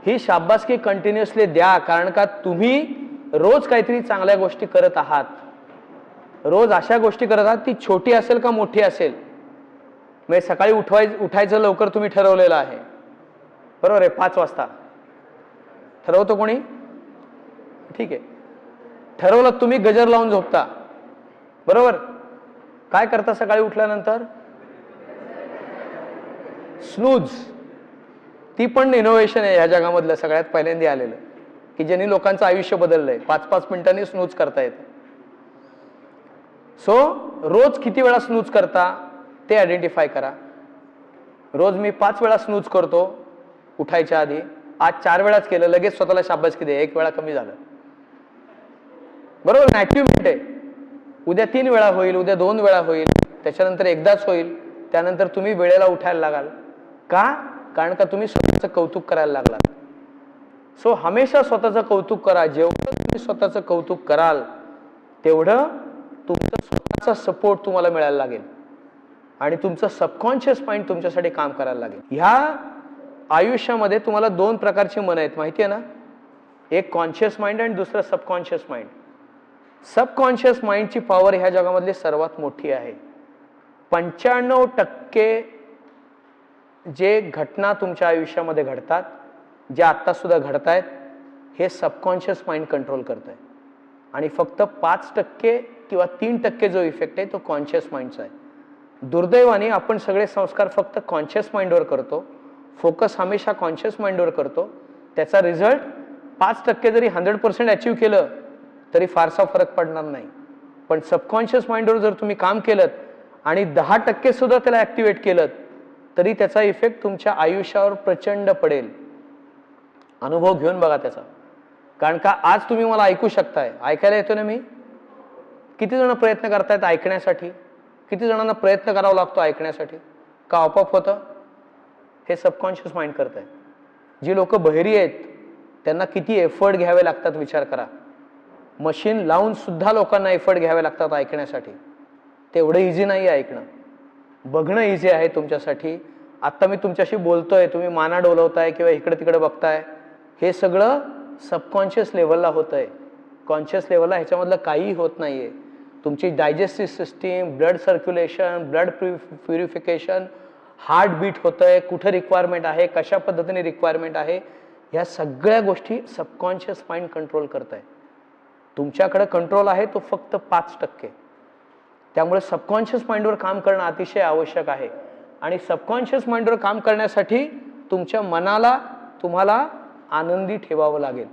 ही शाबासकी कंटिन्युअसली द्या, कारण का तुम्ही रोज काहीतरी चांगल्या गोष्टी करत आहात. रोज अशा गोष्टी करत आहात, ती छोटी असेल का मोठी असेल. म्हणजे सकाळी उठायचं लवकर तुम्ही ठरवलेलं आहे, बरोबर आहे, 5 वाजता ठरवतो कोणी, ठीक आहे. ठरवलं तुम्ही, गजर लावून झोपता, बरोबर. काय करता सकाळी उठल्यानंतर? स्नूज. ती पण इनोव्हेशन आहे ह्या जगामधलं सगळ्यात पहिल्यांदा आलेलं, की ज्यांनी लोकांचं आयुष्य बदललंय. 5-5 मिनिटांनी स्नूज करता येतं. सो रोज किती वेळा स्नूज करता ते आयडेंटिफाय करा. रोज मी 5 वेळा स्नूज करतो उठायच्या आधी. आज 4 वेळाच केलं, लगेच स्वतःला शाबासकी दे, 1 वेळा कमी झालं, बरोबर. अचिव्हमेंट आहे. उद्या 3 वेळा होईल, उद्या 2 वेळा होईल, त्याच्यानंतर एकदाच होईल. त्यानंतर तुम्ही वेळेला उठायला लागाल. का? कारण का तुम्ही स्वतःचं कौतुक करायला लागलात. सो हमेशा स्वतःचं कौतुक करा. जेवढं तुम्ही स्वतःचं कौतुक कराल तेवढं तुमचं स्वतःचा सपोर्ट तुम्हाला मिळायला लागेल आणि तुमचं सबकॉन्शियस माइंड तुमच्यासाठी काम करायला लागेल. ह्या आयुष्यामध्ये तुम्हाला 2 प्रकारची मन आहेत, माहिती आहे ना. एक कॉन्शियस माइंड आणि दुसरं सबकॉन्शियस माइंड. सबकॉन्शियस माइंडची पॉवर ह्या जगामधली सर्वात मोठी आहे. 95% जे घटना तुमच्या आयुष्यामध्ये घडतात, जे आत्ता सुद्धा घडत आहेत, हे सबकॉन्शियस माइंड कंट्रोल करत आहे. आणि फक्त 5% किंवा 3% जो इफेक्ट आहे तो कॉन्शियस माइंडचा आहे. दुर्दैवाने आपण सगळे संस्कार फक्त कॉन्शियस माइंडवर करतो, फोकस हमेशा कॉन्शियस माइंडवर करतो. त्याचा रिझल्ट 5% जरी 100% अचीव केलं तरी फारसा फरक पडणार नाही. पण सबकॉन्शियस माइंडवर जर तुम्ही काम केलं आणि 10% सुद्धा त्याला ऍक्टिव्हेट केलं तरी त्याचा इफेक्ट तुमच्या आयुष्यावर प्रचंड पडेल. अनुभव घेऊन बघा त्याचा. कारण का आज तुम्ही मला ऐकू शकताय, ऐकायला येतो ना मी. किती जण प्रयत्न करतायत ऐकण्यासाठी, किती जणांना प्रयत्न करावा लागतो ऐकण्यासाठी. का आपोआप होतं? हे सबकॉन्शियस माइंड करत आहे. जी लोक बहिरी आहेत त्यांना किती एफर्ट घ्यावे लागतात विचार करा. मशीन लावून सुद्धा लोकांना एफर्ट घ्यावे लागतात ऐकण्यासाठी. तेवढं इझी नाही आहे ऐकणं. बघणं इझी आहे तुमच्यासाठी. आत्ता मी तुमच्याशी बोलतोय, तुम्ही माना डोलवताय किंवा इकडे तिकडे बघताय, हे सगळं सबकॉन्शियस लेवलला होत आहे. कॉन्शियस लेवलला ह्याच्यामधलं काहीही होत नाहीये. तुमची digestive system, blood circulation, blood purification, heart beat होतंय, कुठं रिक्वायरमेंट आहे, कशा पद्धतीने रिक्वायरमेंट आहे, ह्या सगळ्या गोष्टी सबकॉन्शियस माइंड कंट्रोल करत आहे. तुमच्याकडे कंट्रोल आहे तो फक्त 5%. त्यामुळे सबकॉन्शियस माइंडवर काम करणं अतिशय आवश्यक आहे. आणि सबकॉन्शियस माइंडवर काम करण्यासाठी तुमच्या मनाला तुम्हाला आनंदी ठेवावं लागेल.